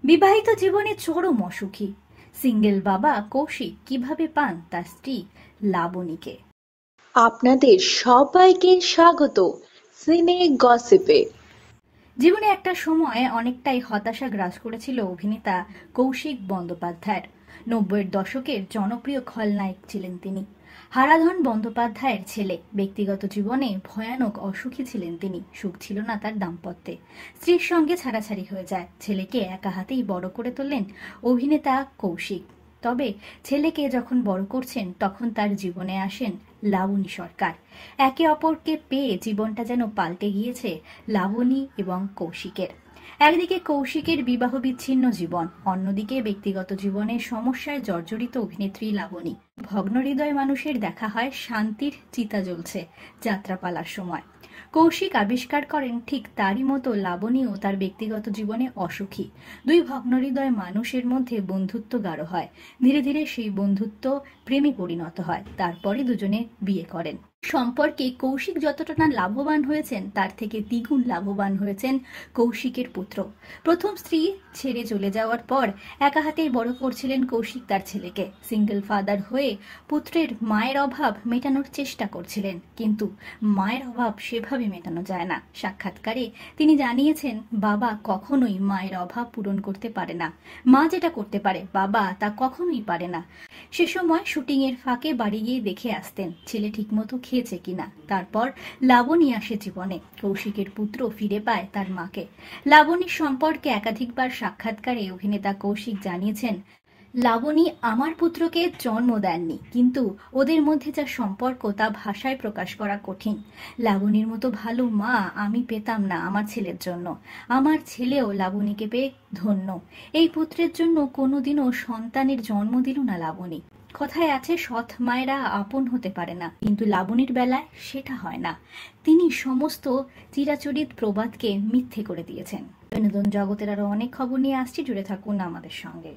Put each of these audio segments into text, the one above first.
বিবাহিত জীবনে চরম অসুখী সিঙ্গেল বাবা কৌশিক কিভাবে পান তার স্ত্রী লাবণীকে। আপনাদের সবাইকে স্বাগত সিনে গসিপে। জীবনে একটা সময় অনেকটাই হতাশা গ্রাস করেছিল অভিনেতা কৌশিক বন্দ্যোপাধ্যায়ের। 90-এর দশকের জনপ্রিয় খলনায়ক ছিলেন তিনি। হারাধন বন্দ্যোপাধ্যায়ের ছেলে। ব্যক্তিগত জীবনে ভয়ানক অসুখী ছিলেন তিনি। সুখ ছিল না তার দাম্পত্যে। স্ত্রীর সঙ্গে ছাড়াছাড়ি হয়ে যায়। ছেলেকে একা হাতেই বড় করে তোলেন অভিনেতা কৌশিক। তবে ছেলেকে যখন বড় করছেন তখন তার জীবনে আসেন লাবণী সরকার। একে অপরকে পেয়ে জীবনটা যেন পাল্টে গিয়েছে লাবণী এবং কৌশিকের। একদিকে কৌশিকের বিবাহ বিচ্ছিন্ন জীবন, অন্যদিকে ব্যক্তিগত জীবনের সমস্যায় জর্জরিত অভিনেত্রী লাবণী। ভগ্ন হৃদয় মানুষের দেখা হয় শান্তির চিতা জ্বলছে যাত্রাপালার সময়। কৌশিক আবিষ্কার করেন ঠিক তারই মতো লাবণীও তার ব্যক্তিগত জীবনে অসুখী। দুই ভগ্নহৃদয় মানুষের মধ্যে বন্ধুত্ব গাঢ় হয়। ধীরে ধীরে সেই বন্ধুত্ব প্রেমে পরিণত হয়। তারপরে দুজনে বিয়ে করেন। সম্পর্কে কৌশিক যতটা না লাভবান হয়েছেন তার থেকে দ্বিগুণ লাভবান হয়েছেন কৌশিকের পুত্র। প্রথম স্ত্রী ছেড়ে চলে যাওয়ার পর একা হাতেই বড় করছিলেন কৌশিক তার ছেলেকে। সিঙ্গেল ফাদার হয়ে পুত্রের মায়ের অভাব মেটানোর চেষ্টা করছিলেন, কিন্তু মায়ের অভাব সেভাবে মেটানো যায় না। সাক্ষাৎকারে তিনি জানিয়েছেন, বাবা কখনোই মায়ের অভাব পূরণ করতে পারে না। মা যেটা করতে পারে বাবা তা কখনোই পারে না। সে সময় শুটিং এর ফাঁকে বাড়ি গিয়ে দেখে আসতেন ছেলে ঠিকমতো খেয়েছে কিনা। তারপর লাবণী আসে জীবনে। কৌশিকের পুত্র ফিরে পায় তার মাকে। লাবণীর সম্পর্কে একাধিকবার সাক্ষাৎকারে অভিনেতা কৌশিক জানিয়েছেন, লাবণী আমার পুত্রকে জন্ম দেননি, কিন্তু ওদের মধ্যে যা সম্পর্ক তা ভাষায় প্রকাশ করা কঠিন। লাবণীর মতো ভালো মা আমি পেতাম না আমার ছেলের জন্য। আমার ছেলেও লাবণীকে পেয়ে ধন্য। এই পুত্রের জন্য কোনোদিনও সন্তানের জন্ম দিল না লাবণী। কথায় আছে সৎ মায়েরা আপন হতে পারে না, কিন্তু লাবণীর বেলায় সেটা হয় না। তিনি সমস্ত চিরাচরিত প্রবাদকে মিথ্যে করে দিয়েছেন। বিনোদন জগতের আরো অনেক খবর নিয়ে আসছি, জুড়ে থাকুন আমাদের সঙ্গে।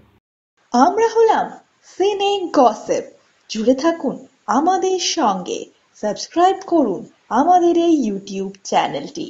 আমরা হলাম সিনে গসিপ, জুড়ে থাকুন আমাদের সঙ্গে, সাবস্ক্রাইব করুন আমাদের এই ইউটিউব চ্যানেলটি।